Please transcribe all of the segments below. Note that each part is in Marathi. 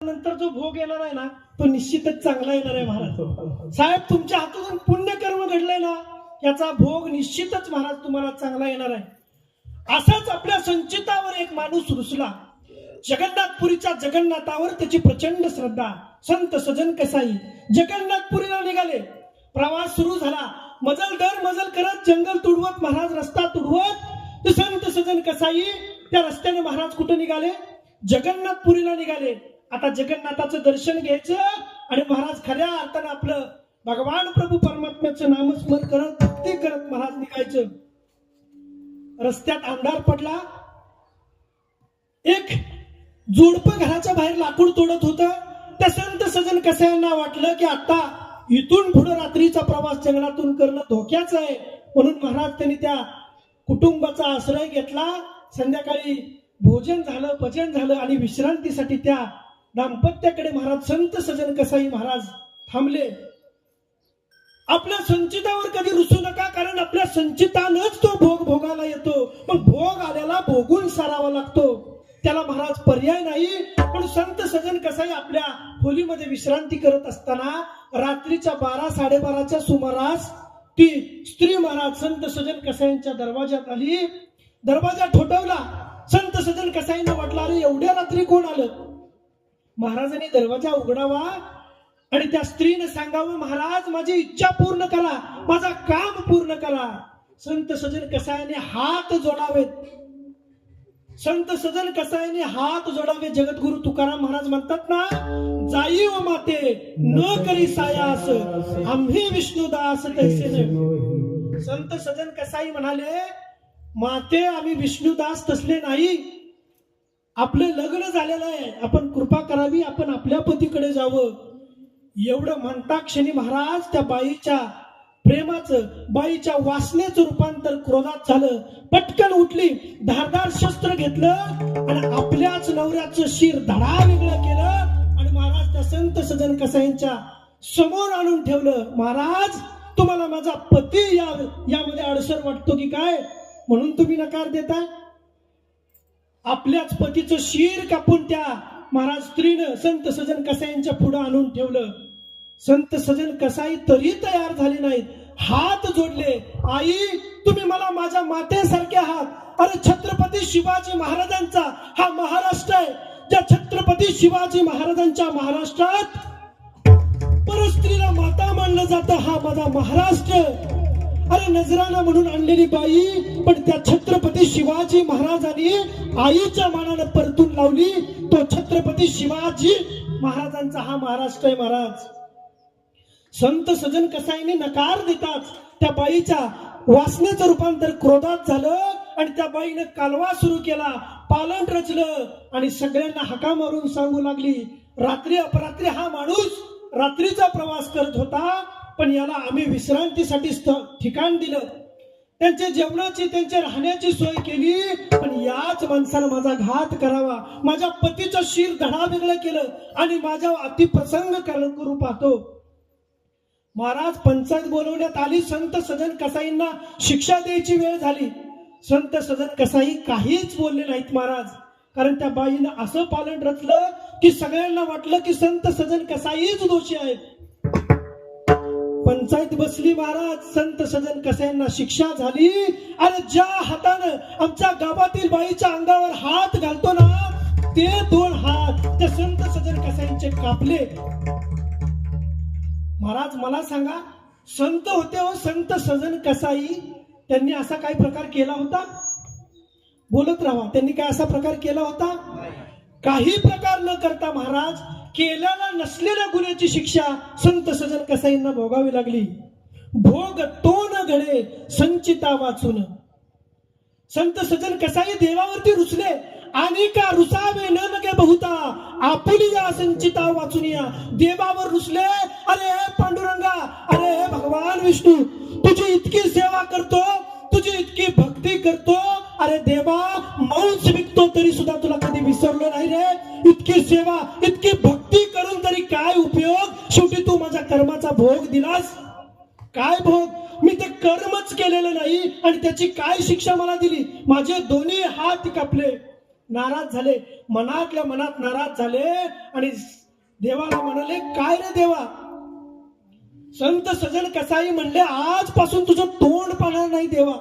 नंतर जो भोग येणार आहे ना तो निश्चितच चांगला येणार आहे महाराज. साहेब तुमच्या हातून पुण्यकर्म घडलंय ना याचा भोग निश्चितच महाराज तुम्हाला चांगला येणार आहे. असाच आपल्या संचितावर एक माणूस रुसला. जगन्नाथपुरीच्या जगन्नाथावर त्याची प्रचंड श्रद्धा. संत सजन कसाई जगन्नाथपुरीला निघाले. प्रवास सुरू झाला. मजल दर मजल करत जंगल तुडवत महाराज रस्ता तुडवत संत सजन कसाई त्या रस्त्याने महाराज कुठे निघाले? जगन्नाथपुरीला निघाले. आता जगन्नाथाचं दर्शन घ्यायचं आणि महाराज खऱ्या अर्थानं आपलं भगवान प्रभू परमात्म्याचं नामस्मरण करत भक्ती करत महाराज निघायचं. रस्त्यात अंधार पडला. एक जोडपं घराच्या बाहेर लाकूड तोडत होतं. त्या संत सजन कसायांना वाटलं की आता इथून पुढे रात्रीचा प्रवास जंगलातून करणं धोक्याचं आहे. म्हणून महाराज त्यांनी त्या कुटुंबाचा आश्रय घेतला. संध्याकाळी भोजन झालं, भजन झालं आणि विश्रांतीसाठी त्या दाम्पत्याकडे महाराज संत सजन कसाई महाराज थांबले. आपल्या संचितावर कधी रुसू नका, कारण आपल्या संचितानच तो भोग भोगायला येतो. मग भोग आल्याला भोगून सारावा लागतो, त्याला महाराज पर्याय नाही. पण संत सजन कसाई आपल्या खोलीमध्ये विश्रांती करत असताना रात्रीच्या 12-12:30च्या सुमारास ती स्त्री महाराज संत सजन कसाईंच्या दरवाजात आली. दरवाजा ठोठावला. संत सजन कसाईंना वाटलं अरे एवढ्या रात्री कोण आलं. महाराजांनी दरवाजा उघडावा आणि त्या स्त्रीने सांगावं महाराज माझी इच्छा पूर्ण करा, माझा काम पूर्ण करा. संत सजन कसाईने हात जोडावेत. संत सजन कसाईने हात जोडावे. जगद्गुरु तुकाराम महाराज म्हणतात ना, जाई व माते न करी सायास आम्ही विष्णुदास तैसे नव्हे. संत सजन कसाई म्हणाले माते आम्ही विष्णुदास तसले नाही. आपलं लग्न झालेलं आहे, आपण कृपा करावी, आपण आपल्या पतीकडे जावं. एवढं म्हणता क्षणी महाराज त्या बाईच्या प्रेमाचं, बाईच्या वासनेचं रूपांतर क्रोधात झालं. पटकन उठली, धारदार शस्त्र घेतलं आणि आपल्याच नवऱ्याचं शिर धडा वेगळं केलं आणि महाराज त्या संत सजन कसाईंच्या समोर आणून ठेवलं. महाराज तुम्हाला माझा पती यामध्ये अडसर वाटतो की काय, म्हणून तुम्ही नकार देताय? आपल्याच पतीचं शिर कापून त्या महाराज स्त्रीनं संत सजन कसाईंच्या पुढे आणून ठेवलं. संत सजन कसाई तरी तयार झाले नाहीत. हात जोडले. आई तुम्ही मला माझ्या मातेसारखे आहात. अरे छत्रपती शिवाजी महाराजांचा हा महाराष्ट्र आहे. ज्या छत्रपती शिवाजी महाराजांच्या महाराष्ट्रात परस्त्रीला माता मानलं जातं, हा माझा महाराष्ट्र. अरे नजराना म्हणून आणलेली बाई, पण त्या छत्रपती शिवाजी महाराजांनी आईच्या मानानं परतून लावली. तो छत्रपती शिवाजी महाराजांचा हा महाराष्ट्र आहे महाराज. संत सजन कसाईने नकार देताच त्या बाईच्या वासनेचं रूपांतर क्रोधात झालं आणि त्या बाईने कालवा सुरू केला. पालन रचलं आणि सगळ्यांना हाका मारून सांगू लागली रात्री अपरात्री हा माणूस रात्रीचा प्रवास करत होता, पण याला आम्ही विश्रांतीसाठी ठिकाण दिलं, त्यांच्या जेवणाची त्यांच्या राहण्याची सोय केली, पण याच माणसानं माझा घात करावा, माझ्या पतीचं शिर धडा वेगळं केलं आणि माझ्या अतिप्रसंग करू पाहतो. महाराज पंचायत बोलवण्यात आली. संत सजन कसाईंना शिक्षा द्यायची वेळ झाली. संत सजन कसाई काहीच बोलले नाहीत महाराज, कारण त्या बाईनं असं पालन रचलं की सगळ्यांना वाटलं की संत सजन कसाईच दोषी आहेत. पंचायत बसली महाराज. संत सजन कसाईंना शिक्षा झाली. आणि ज्या हातानं आमच्या गावातील बाईच्या अंगावर हात घालतो ना ते 2 हात त्या संत सजन कसाईंचे कापले. महाराज मला सांगा, संत होते हो संत सजन कसाई, त्यांनी असा काही प्रकार केला होता? बोलत राहा. त्यांनी काय असा प्रकार केला होता? काही प्रकार न करता महाराज केलेला नसलेल्या गुन्ह्याची शिक्षा संत सजन कसाईंना भोगावी लागली. भोग तो न घडे संचिता वाचून. संत सजन कसाई देवावरती रुसले. आणि का रुसावे न लगे बहुता आपुली या संचिता वाचून या. देवावर रुसले. अरे पांडुरंगा, अरे भगवान विष्णू, तुझी इतकी सेवा करतो, तुझी इतकी भक्ती करतो, अरे देवा मांस विकतो तरी सुद्धा तुला कधी विसरलो नाही रे. इतकी सेवा इतकी भक्ती करून तरी काय उपयोग, शेवटी तू माझ्या कर्माचा भोग दिलास. काय भोग? मी ते कर्मच केलेलं नाही आणि त्याची काय शिक्षा मला दिली. माझे दोन्ही हात कापले. नाराज झाले, मनातल्या मनात नाराज झाले आणि देवाला म्हणाले, काय रे देवा, संत सजन कसाई म्हणले आजपासून तुझं तोंड पाहणार नाही देवा.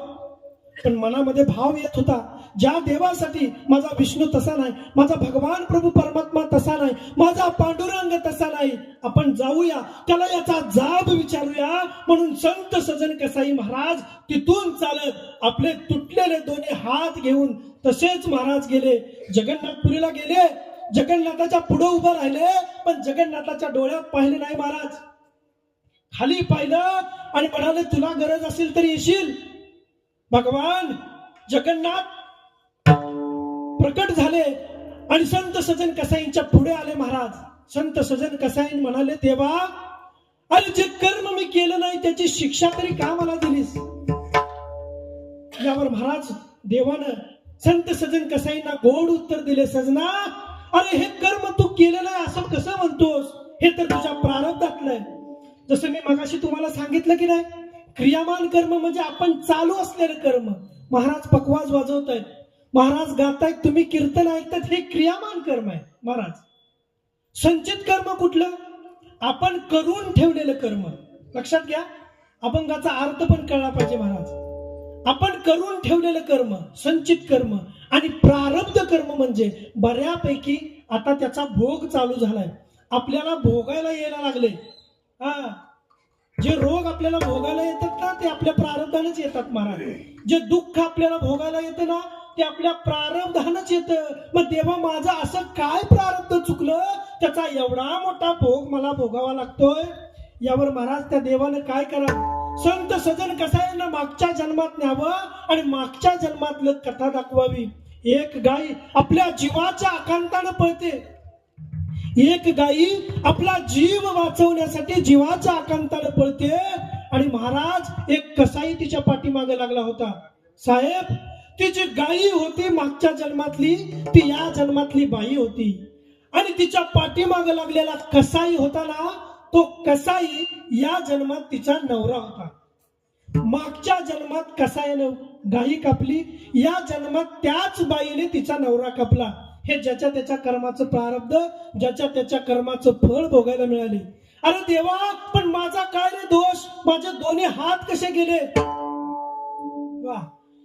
पण मनामध्ये भाव येत होता, ज्या देवासाठी माझा विष्णू तसा नाही, माझा भगवान प्रभू परमात्मा तसा नाही, माझा पांडुरंग तसा नाही, आपण जाऊया त्याला याचा जाब विचारूया. म्हणून संत सजन कसाई महाराज तिथून चालत आपले तुटलेले दोन्ही हात घेऊन तसेच महाराज गेले, जगन्नाथपुरीला गेले. जगन्नाथाच्या पुढे उभं राहिले, पण जगन्नाथाच्या डोळ्यात पाहिले नाही महाराज. खाली पाहिलं आणि म्हणाले, तुला गरज असेल तर येशील. भगवान जगन्नाथ प्रकट झाले आणि संत सजन कसाईंच्या पुढे आले महाराज. संत सजन कसाई म्हणाले, देवा, अरे जे कर्म मी केलं नाही त्याची शिक्षा तरी का मला दिलीस. यावर महाराज देवानं संत सजन कसाईंना गोड उत्तर दिले, सजना, अरे हे कर्म तू केलं नाही असं कसं म्हणतोस, हे तर तुझ्या प्रारब्धातलंय. जसं मी मगाशी तुम्हाला सांगितलं की नाही, क्रियामान कर्म म्हणजे आपण चालू असलेलं कर्म. महाराज पकवाज वाजवतायत, महाराज गातायत, तुम्ही कीर्तन ऐकतात, हे क्रियामान कर्म आहे महाराज. संचित कर्म कुठलं, आपण करून ठेवलेलं कर्म. लक्षात घ्या, अभंगाचा अर्थ पण कळला पाहिजे महाराज. आपण करून ठेवलेलं कर्म संचित कर्म, आणि प्रारब्ध कर्म म्हणजे बऱ्यापैकी आता त्याचा भोग चालू झालाय, आपल्याला भोगायला यायला लागले. जे रोग आपल्याला भोगायला येतात ना ते आपल्या प्रारब्धानेच येतात महाराज. जे दुःख आपल्याला भोगायला येतं ना ते आपल्या प्रारब्धानच येतं. मग देवा, माझं असं काय प्रारब्ध चुकलं त्याचा एवढा मोठा भोग मला भोगावा लागतोय. यावर महाराज त्या देवानं काय करावं, संत सजन कसाईंना मागच्या जन्मात न्यावं आणि मागच्या जन्मातलं कथा दाखवावी. एक गाय आपल्या जीवाच्या आकांतानं पळते, एक गाई आपला जीव वाचवण्यासाठी जीवाच्या आकांतानं पळते. आणि महाराज एक कसाई तिच्या पाठीमागे लागला होता. साहेब, ती जी गाई होती मागच्या जन्मातली, ती या जन्मातली बाई होती. आणि तिच्या पाठीमागे लागलेला कसाई होता ना, तो कसाई या जन्मात तिचा नवरा होता. मागच्या जन्मात कसाईनं गाई कापली, या जन्मात त्याच बाईने तिचा नवरा कापला. हे ज्याच्या त्याच्या कर्माचं प्रारब्ध, ज्याच्या त्याच्या कर्माचं फळ भोगायला मिळाले. अरे देवा, पण माझा काय रे दोष, माझे दोन्ही हात कसे गेले. वा.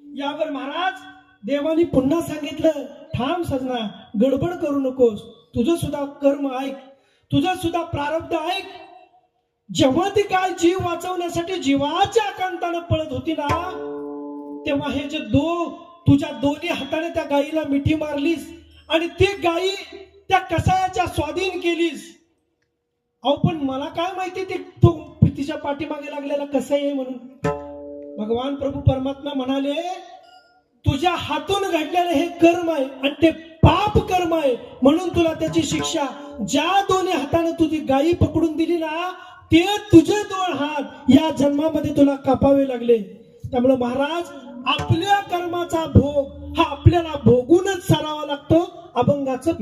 यावर महाराज देवानी पुन्हा सांगितलं, थांब सजना, गडबड करू नकोस, तुझं सुद्धा कर्म ऐक, तुझं सुद्धा प्रारब्ध ऐक. जेव्हा ती काय जीव वाचवण्यासाठी जीवाच्या आकांतानं पळत होती ना, तेव्हा हे जे तुझ्या दोन्ही हाताने त्या गायीला मिठी मारलीस आणि ती गायी त्या कसायाच्या स्वाधीन केलीस. अहो, पण मला काय माहिती तो तिच्या पाठीमागे लागलेला कसाई आहे म्हणून. भगवान प्रभू परमात्मा म्हणाले, तुझ्या हातून घडलेलं हे कर्म आहे आणि ते पाप कर्म आहे, म्हणून तुला त्याची शिक्षा. ज्या दोन्ही हाताने तुझी गायी पकडून दिली ना, ते तुझे दोन हात या जन्मामध्ये तुला कापावे लागले. त्यामुळे महाराज, आपल्या कर्माचा भोग हा आपल्याला भोगूनच सारावा लागतो. अभंगाचं